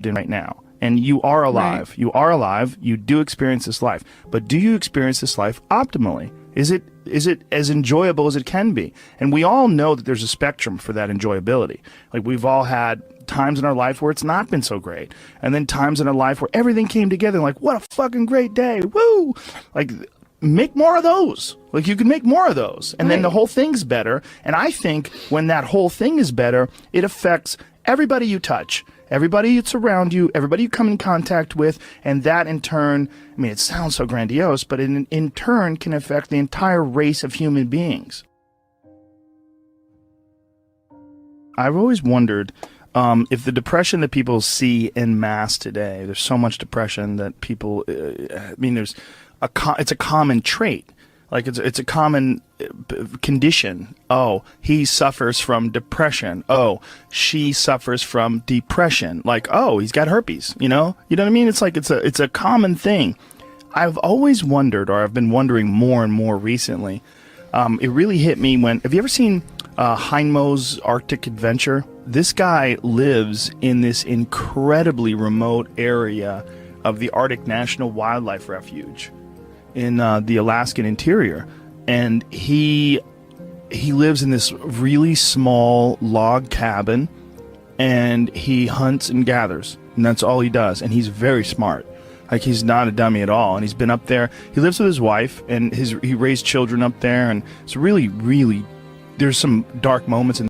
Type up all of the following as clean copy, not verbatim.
in right now. And you are alive. Right. You are alive. You do experience this life. But do you experience this life optimally? Is it as enjoyable as it can be? And we all know that there's a spectrum for that enjoyability. Like, we've all had times in our life where it's not been so great. And then times in our life where everything came together, like, what a fucking great day. Woo! Like, make more of those. Like, you can make more of those. And then the whole thing's better. And I think when that whole thing is better, it affects everybody you touch, everybody that's around you, everybody you come in contact with, and that in turn, I mean, it sounds so grandiose, but in turn can affect the entire race of human beings. I've always wondered if the depression that people see en masse today, there's so much depression that people, I mean, it's a common trait. Like, it's a common condition. Oh, he suffers from depression. Oh, she suffers from depression. Like, oh, he's got herpes, you know what I mean? It's like, it's a common thing. I've always wondered, or I've been wondering more and more recently. It really hit me when, have you ever seen Heinmo's Arctic Adventure? This guy lives in this incredibly remote area of the Arctic National Wildlife Refuge in the Alaskan interior, and he lives in this really small log cabin, and he hunts and gathers, and that's all he does. And he's very smart. Like, he's not a dummy at all. And he's been up there. He lives with his wife, and he raised children up there, and it's really, really, there's some dark moments in.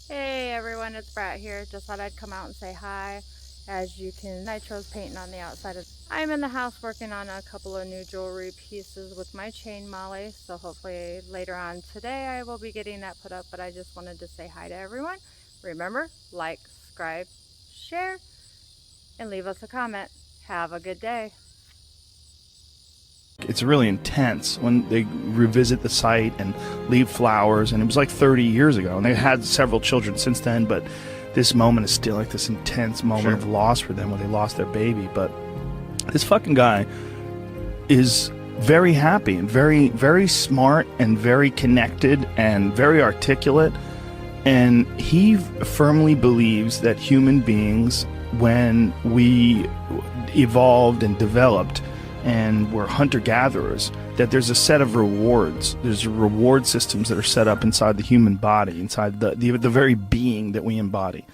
Hey everyone, it's Brat here. Just thought I'd come out and say hi. As you can, Nitro's painting on the outside of. I'm in the house working on a couple of new jewelry pieces with my chain Molly, so hopefully later on today I will be getting that put up, but I just wanted to say hi to everyone. Remember, like, subscribe, share, and leave us a comment. Have a good day. It's really intense when they revisit the site and leave flowers, and it was like 30 years ago, and they had several children since then, but this moment is still like this intense moment of loss for them when they lost their baby. But this fucking guy is very happy and very, very smart and very connected and very articulate. And he firmly believes that human beings, when we evolved and developed and were hunter-gatherers, that there's a set of rewards. There's reward systems that are set up inside the human body, inside the very being that we embody,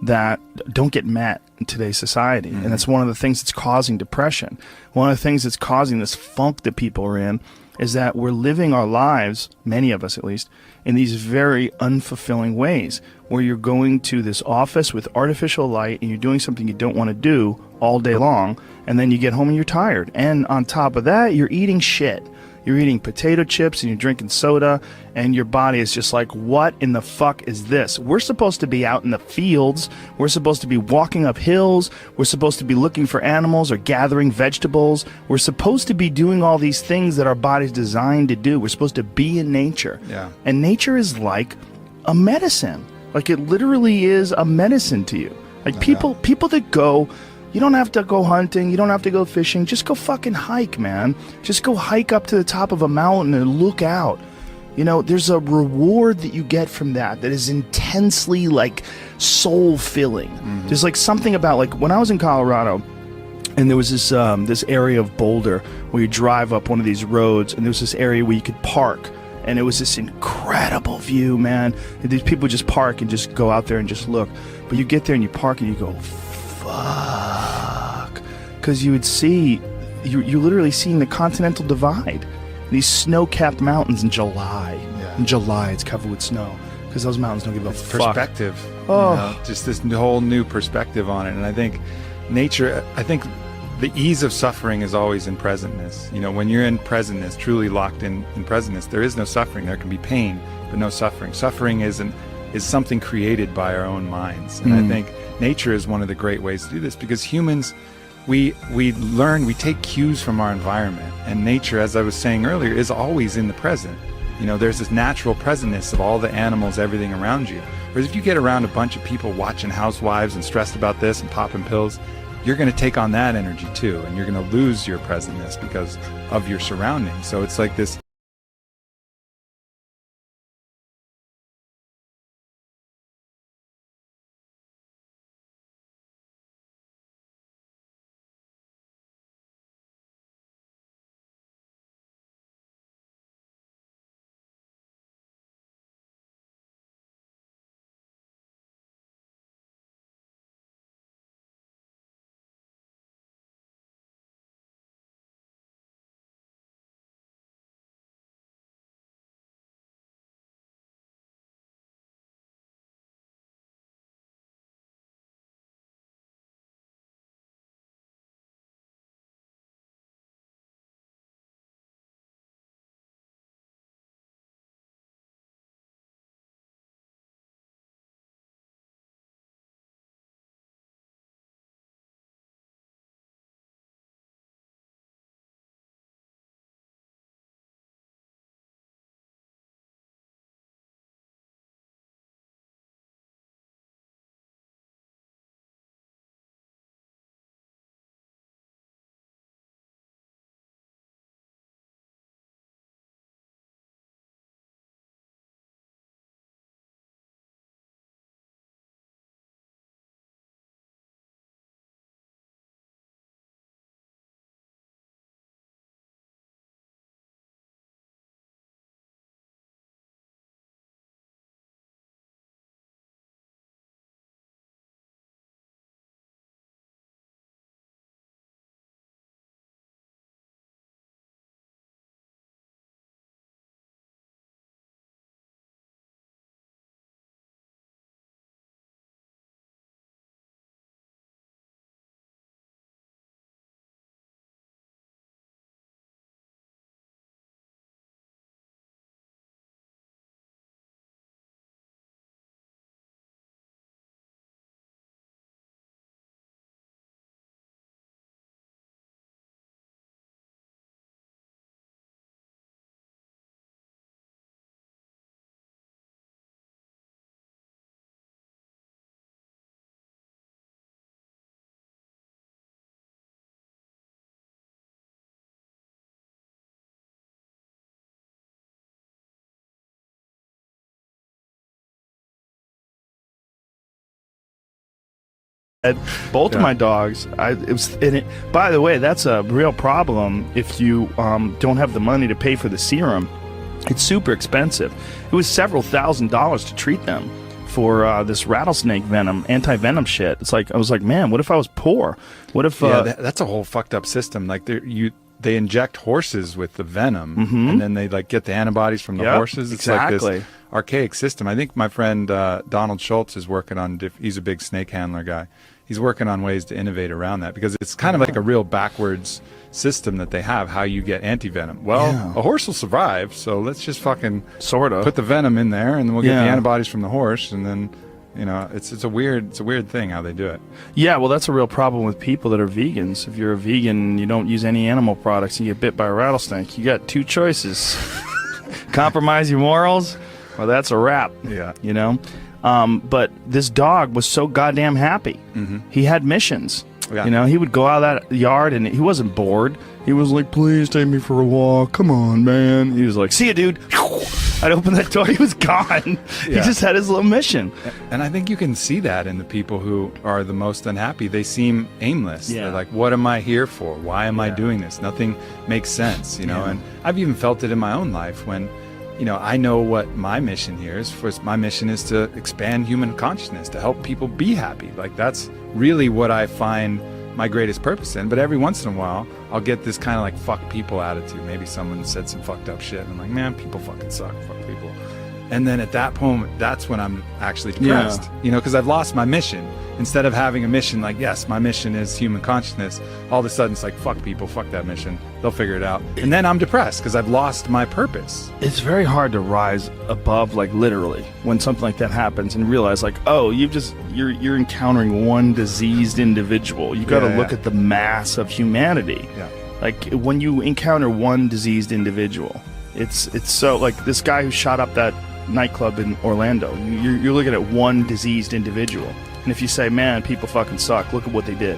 that don't get met in today's society. And that's one of the things that's causing depression. One of the things that's causing this funk that people are in is that we're living our lives, many of us at least, in these very unfulfilling ways, where you're going to this office with artificial light and you're doing something you don't want to do all day long, and then you get home and you're tired. And on top of that, you're eating shit. You're eating potato chips and you're drinking soda, and your body is just like, what in the fuck is this? We're supposed to be out in the fields. We're supposed to be walking up hills. We're supposed to be looking for animals or gathering vegetables. We're supposed to be doing all these things that our body's designed to do. We're supposed to be in nature. Yeah. And nature is like a medicine. Like, it literally is a medicine to you. Like, people that go, you don't have to go hunting, you don't have to go fishing, just go fucking hike, man. Just go hike up to the top of a mountain and look out. You know, there's a reward that you get from that is intensely, like, soul-filling. There's, like, something about, like, when I was in Colorado, and there was this this area of Boulder where you drive up one of these roads, and there was this area where you could park. And it was this incredible view, man. And these people just park and just go out there and just look. But you get there and you park and you go, fuck. Because you would see, you're literally seeing the Continental Divide. These snow-capped mountains in July. Yeah. In July, it's covered with snow. Because those mountains don't give a fuck. Perspective. Oh. You know, just this whole new perspective on it. And I think nature, the ease of suffering is always in presentness. You know, when you're in presentness, truly locked in presentness, there is no suffering. There can be pain, but no suffering. Suffering is something created by our own minds. And I think nature is one of the great ways to do this, because humans, we take cues from our environment. And nature, as I was saying earlier, is always in the present. You know, there's this natural presentness of all the animals, everything around you. Whereas if you get around a bunch of people watching housewives and stressed about this and popping pills, you're going to take on that energy too, and you're going to lose your presentness because of your surroundings. So it's like this Both of my dogs. By the way, that's a real problem if you don't have the money to pay for the serum. It's super expensive. It was several $1,000s to treat them for this rattlesnake venom, anti-venom shit. It's like, I was like, man, what if I was poor? What if... that's a whole fucked up system. Like, they inject horses with the venom, and then they like get the antibodies from the horses. It's like this archaic system. I think my friend Donald Schultz is working on, he's a big snake handler guy. He's working on ways to innovate around that, because it's kind of like a real backwards system that they have, how you get anti-venom. Well, a horse will survive, so let's just fucking put the venom in there, and then we'll get the antibodies from the horse, and then, you know, it's a weird thing how they do it. Yeah, well, that's a real problem with people that are vegans. If you're a vegan and you don't use any animal products and you get bit by a rattlesnake, you got two choices. Compromise your morals, or that's a wrap. Yeah. You know? But this dog was so goddamn happy. He had missions. You know, he would go out of that yard and he wasn't bored. He was like, please take me for a walk. Come on, man. He was like, see ya, dude. I'd open that door. He was gone. He just had his little mission. And I think you can see that in the people who are the most unhappy. They seem aimless. They're like, what am I here for? Why am I doing this? Nothing makes sense, you know? And I've even felt it in my own life when, you know, I know what my mission here is. First, my mission is to expand human consciousness, to help people be happy. Like, that's really what I find my greatest purpose in. But every once in a while, I'll get this kind of like fuck people attitude. Maybe someone said some fucked up shit, and I'm like, man, people fucking suck. Fuck people. And then at that moment, that's when I'm actually depressed, you know, because I've lost my mission. Instead of having a mission like, yes, my mission is human consciousness, all of a sudden it's like, fuck people, fuck that mission. They'll figure it out. And then I'm depressed because I've lost my purpose. It's very hard to rise above, like, literally, when something like that happens and realize, like, oh, you're encountering one diseased individual. You got to look at the mass of humanity. Like, when you encounter one diseased individual, it's so, like, this guy who shot up that nightclub in Orlando, you're looking at one diseased individual. And if you say, man, people fucking suck, look at what they did.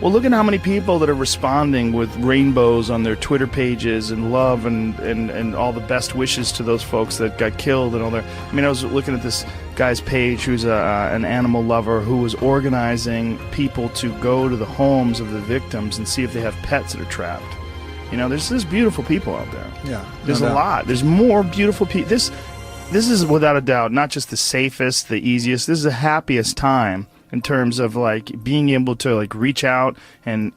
Well, look at how many people that are responding with rainbows on their Twitter pages and love and all the best wishes to those folks that got killed and all their... I mean, I was looking at this guy's page who's an animal lover who was organizing people to go to the homes of the victims and see if they have pets that are trapped. You know, there's beautiful people out there. Yeah. There's a lot. There's more beautiful people. This is without a doubt not just the safest, the easiest. This is the happiest time in terms of like being able to like reach out and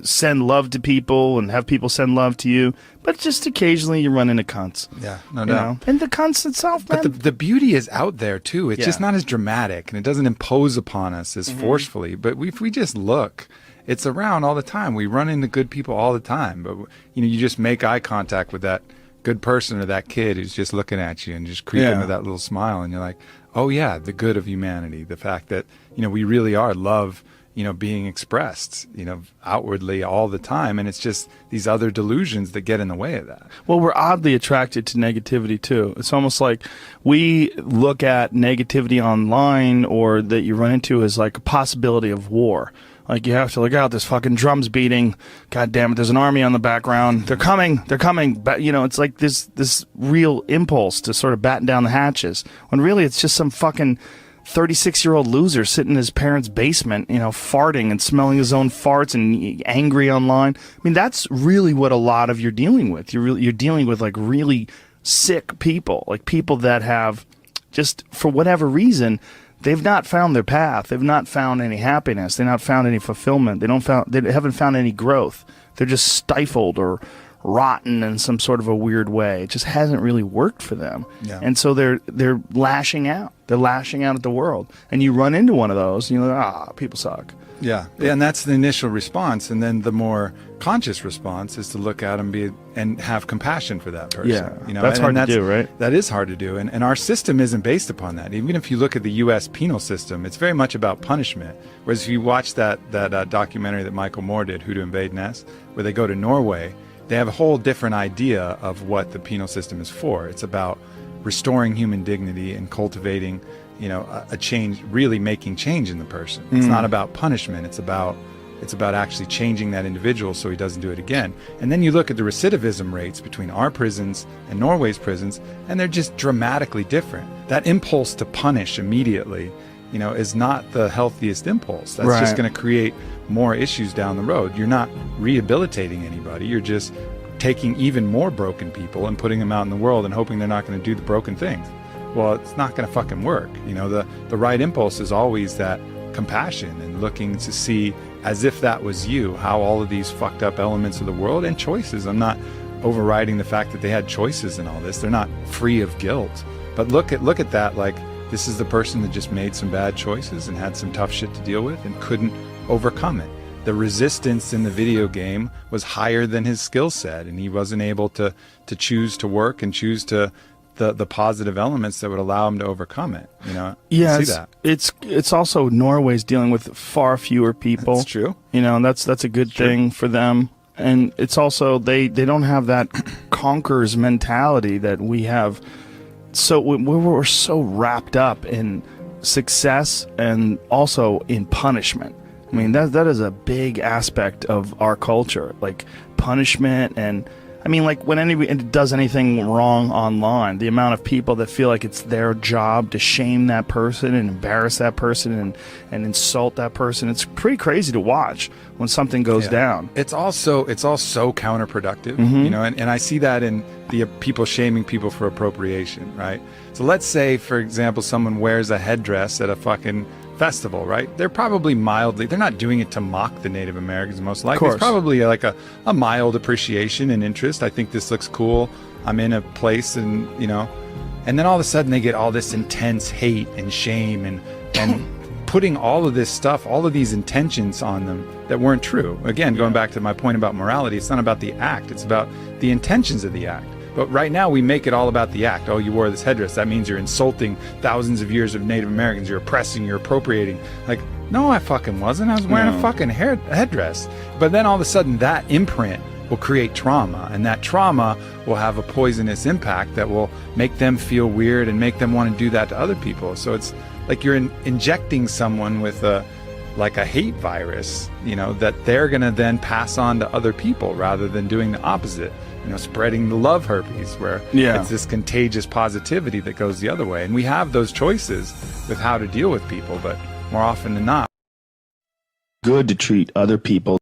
send love to people and have people send love to you. But just occasionally you run into cunts. Yeah, no doubt. And the cunts itself, man. But the beauty is out there too. It's just not as dramatic and it doesn't impose upon us as forcefully. But if we just look, it's around all the time. We run into good people all the time. But you know, you just make eye contact with that good person or that kid who's just looking at you and just creeping with that little smile, and you're like, oh yeah, the good of humanity, the fact that, you know, we really are love, you know, being expressed, you know, outwardly all the time, and it's just these other delusions that get in the way of that. Well, we're oddly attracted to negativity too. It's almost like we look at negativity online or that you run into as like a possibility of war. Like, you have to look out, there's fucking drums beating. God damn it, there's an army on the background. They're coming. But, you know, it's like this real impulse to sort of batten down the hatches. When really it's just some fucking 36-year-old loser sitting in his parents' basement, you know, farting and smelling his own farts and angry online. I mean, that's really what a lot of you're dealing with. You're dealing with, like, really sick people. Like, people that have just, for whatever reason... They've not found their path. They've not found any happiness. They've not found any fulfillment. They haven't found any growth. They're just stifled or rotten in some sort of a weird way. It just hasn't really worked for them. Yeah. And so they're lashing out. They're lashing out at the world. And you run into one of those, and you're like, people suck. Yeah, and that's the initial response, and then the more conscious response is to look at them and have compassion for that person. Yeah, you know, that's hard to do, right? That is hard to do, and our system isn't based upon that. Even if you look at the U.S. penal system, it's very much about punishment. Whereas if you watch that documentary that Michael Moore did, Who to Invade Nest, where they go to Norway, they have a whole different idea of what the penal system is for. It's about restoring human dignity and cultivating, you know, a change, really making change in the person. It's not about punishment. It's about actually changing that individual so he doesn't do it again. And then you look at the recidivism rates between our prisons and Norway's prisons, and they're just dramatically different. That impulse to punish immediately you know, is not the healthiest impulse. That's Right. just going to create more issues down the road. You're not rehabilitating anybody. You're just taking even more broken people and putting them out in the world and hoping they're not going to do the broken things. Well, it's not going to fucking work. You know, the right impulse is always that compassion and looking to see, as if that was you, how all of these fucked up elements of the world and choices. I'm not overriding the fact that they had choices in all this. They're not free of guilt. But look at that, like, this is the person that just made some bad choices and had some tough shit to deal with and couldn't overcome it. The resistance in the video game was higher than his skill set, and he wasn't able to choose to work and choose to the positive elements that would allow him to overcome it. You know, Yeah, see that. it's also Norway's dealing with far fewer people. That's true. You know, that's a good thing for them. And it's also they don't have that conquerors mentality that we have. So we're so wrapped up in success and also in punishment. I mean, that is a big aspect of our culture, like punishment. And I mean, like when anybody does anything wrong online, the amount of people that feel like it's their job to shame that person and embarrass that person and insult that person, it's pretty crazy to watch when something goes down. It's all so counterproductive, you know, and I see that in the people shaming people for appropriation, right? So let's say, for example, someone wears a headdress at a fucking festival, right? They're probably they're not doing it to mock the Native Americans, most likely. It's probably like a mild appreciation and interest. I think this looks cool. I'm in a place, and you know, and then all of a sudden they get all this intense hate and shame and putting all of this stuff, all of these intentions on them that weren't true. Again, going back to my point about morality, it's not about the act, it's about the intentions of the act. But right now we make it all about the act. Oh, you wore this headdress, that means you're insulting thousands of years of Native Americans, you're oppressing, you're appropriating. Like, no, I fucking wasn't. I was wearing a fucking headdress. But then all of a sudden that imprint will create trauma, and that trauma will have a poisonous impact that will make them feel weird and make them want to do that to other people. So it's like you're injecting someone with a hate virus, you know, that they're going to then pass on to other people rather than doing the opposite, you know, spreading the love herpes, where it's this contagious positivity that goes the other way. And we have those choices with how to deal with people, but more often than not, good to treat other people